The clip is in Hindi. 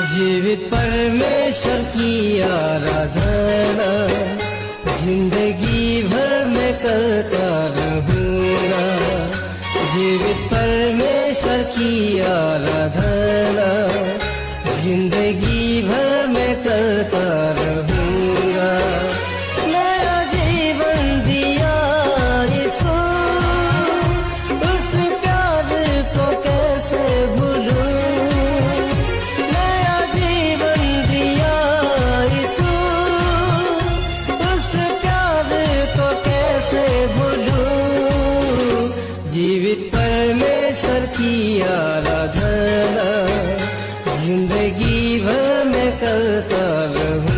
जीवित परमेश्वर की आराधना जिंदगी भर में करता रहूंगा। जीवित परमेश्वर की आराधना जिंदगी भर में करता रहूंगा। नया जीवन दिया यीशु, उस प्यार को कैसे भूलूं। नया जीवन दिया यीशु, उस प्यार को कैसे भूलूं। जीवित परमेश्वर की आराधना जिंदगी भर में करता रहूं।